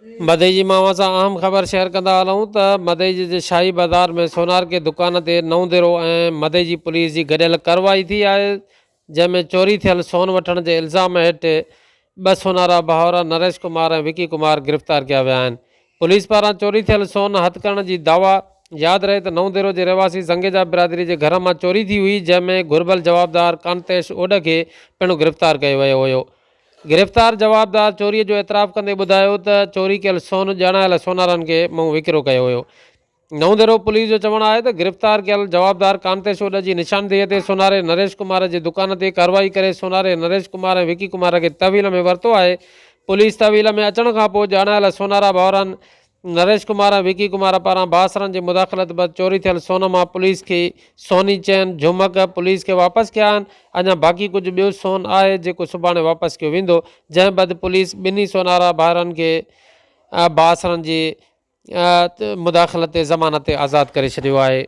मदई जी मावा सां अहम ख़बर शेयर कंदा हलूं त मदई जे शाही बाज़ार में सोनार के दुकान ते नौंदेरो ऐं मदई जी पुलिस जी गॾियल कार्रवाई थी आहे, जंहिंमें चोरी थियल सोन वठण जे इल्ज़ाम हेठि 2 सोनारा भाउर नरेश कुमार ऐं विकी कुमार गिरफ़्तार कया विया आहिनि। पुलिस पारां चोरी थियल सोन हथ करण जी दावा यादि रहे त नौंदेरो जे रहवासी संगेजा बिरादरी जे घर मां चोरी थी हुई, जंहिंमें घुर्बल जवाबदार कांतेश ओड खे पिणु गिरफ़्तार कयो वियो हुयो। गिरफ़्तार जवाबदार चोरीअ जो एतराफ़ कंदे ॿुधायो त चोरी कयल सोन ॼाणायल सोनारनि खे मूं विकिरो कयो हुयो। नौंदेरो पुलिस जो चवणु आहे त गिरफ़्तार कयल जवाबदार कांतेश ओड जी निशानदेहीअ ते सोनारे नरेश कुमार जे दुकान ते कार्रवाई करे सोनारे नरेश कुमार ऐं विकी कुमार खे तहवील में वरितो आहे। पुलिस तहवील में अचण खां पोइ ॼाणायल सोनारा भाउरनि नरेश कुमार ऐं विकी कुमार पारां बासरनि जी मुदाख़लत बैदि चोरी थियल सोन मां पुलिस खे सोनी चैन झुमक पुलिस खे वापसि कया आहिनि। अञा बाक़ी कुझु ॿियो सोन आहे जेको सुभाणे वापसि कयो वेंदो, जंहिं बैदि पुलिस ॿिन्ही सोनारा भाउरनि खे बासरनि जी मुदाख़लत ते ज़मानत ते आज़ादु करे छॾियो आहे।